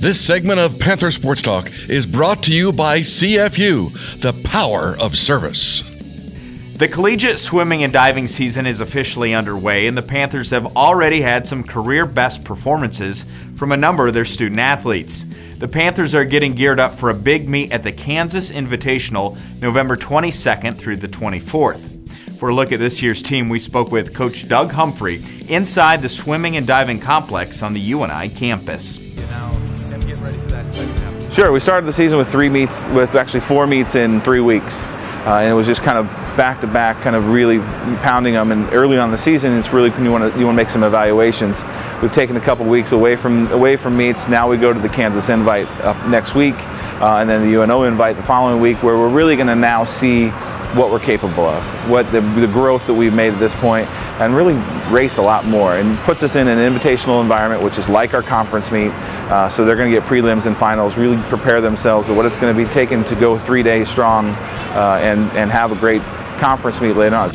This segment of Panther Sports Talk is brought to you by CFU, the power of service. The collegiate swimming and diving season is officially underway, and the Panthers have already had some career best performances from a number of their student athletes. The Panthers are getting geared up for a big meet at the Kansas Invitational November 22nd through the 24th. For a look at this year's team, we spoke with Coach Doug Humphrey inside the swimming and diving complex on the UNI campus. Sure, we started the season with actually four meets in 3 weeks. And it was just kind of back-to-back, kind of really pounding them. And early on in the season, it's really you want to make some evaluations. We've taken a couple weeks away from meets. Now we go to the Kansas Invite up next week, and then the UNO Invite the following week, where we're really going to now see what we're capable of, what the growth that we've made at this point, and really race a lot more. And puts us in an invitational environment, which is like our conference meet. So they're going to get prelims and finals, really prepare themselves for what it's going to be taken to go 3 days strong and have a great conference meet later on.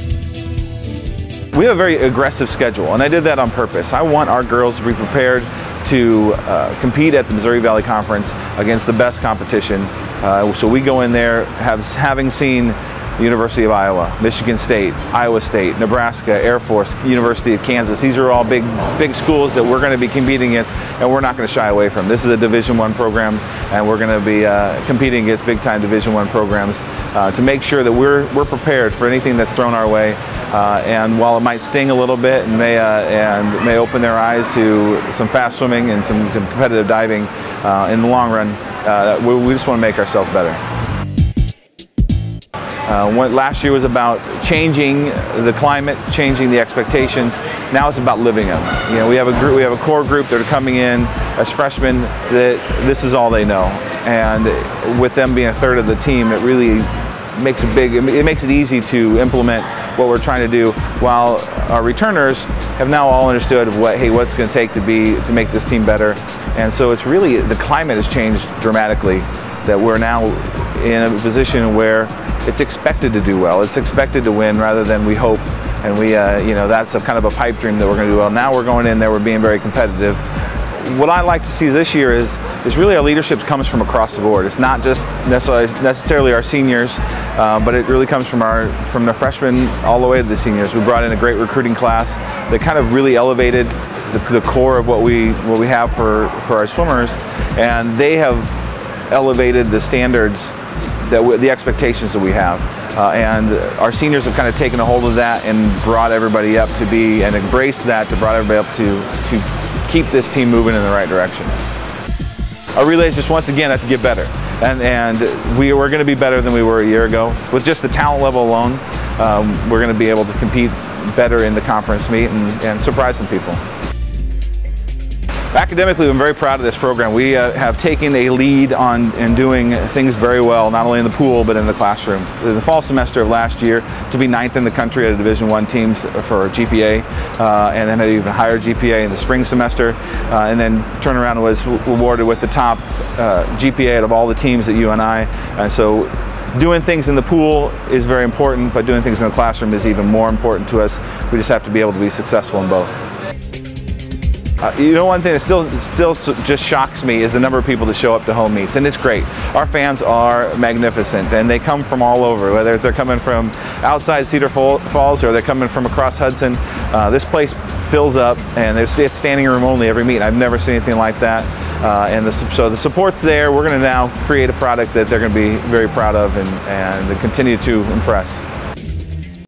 We have a very aggressive schedule, and I did that on purpose. I want our girls to be prepared to compete at the Missouri Valley Conference against the best competition. So we go in there having seen the University of Iowa, Michigan State, Iowa State, Nebraska, Air Force, University of Kansas. These are all big schools that we're going to be competing against, and we're not going to shy away from. This is a Division I program, and we're going to be competing against big-time Division I programs to make sure that we're prepared for anything that's thrown our way. And while it might sting a little bit and may open their eyes to some fast swimming and some competitive diving, in the long run, we just want to make ourselves better. Last year was about changing the climate, changing the expectations. Now it's about living them. You know, we have a core group that are coming in as freshmen that this is all they know, and with them being a third of the team, it really makes it easy to implement what we're trying to do. While our returners have now all understood what's going to take to make this team better, and so it's really the climate has changed dramatically. That we're now in a position where it's expected to do well. It's expected to win rather than we hope. And that's a kind of a pipe dream that we're going to do well. Now we're going in there, we're being very competitive. What I like to see this year is really our leadership comes from across the board. It's not just necessarily our seniors, but it really comes from the freshmen all the way to the seniors. We brought in a great recruiting class that kind of really elevated the core of what we have for our swimmers, and they have elevated the standards, the expectations that we have. And our seniors have kind of taken a hold of that and brought everybody up to be, and embraced that to brought everybody up to keep this team moving in the right direction. Our relays just once again have to get better. And we're going to be better than we were a year ago. With just the talent level alone, we're going to be able to compete better in the conference meet and surprise some people. Academically, I'm very proud of this program. We have taken a lead in doing things very well, not only in the pool, but in the classroom. In the fall semester of last year, to be 9th in the country at a Division I teams for GPA, and then had an even higher GPA in the spring semester, and then turn around and was awarded with the top GPA out of all the teams at UNI. And so doing things in the pool is very important, but doing things in the classroom is even more important to us. We just have to be able to be successful in both. One thing that still just shocks me is the number of people that show up to home meets, and it's great. Our fans are magnificent, and they come from all over, whether they're coming from outside Cedar Falls or they're coming from across Hudson. This place fills up, and it's standing room only every meet. I've never seen anything like that, so the support's there. We're going to now create a product that they're going to be very proud of and continue to impress.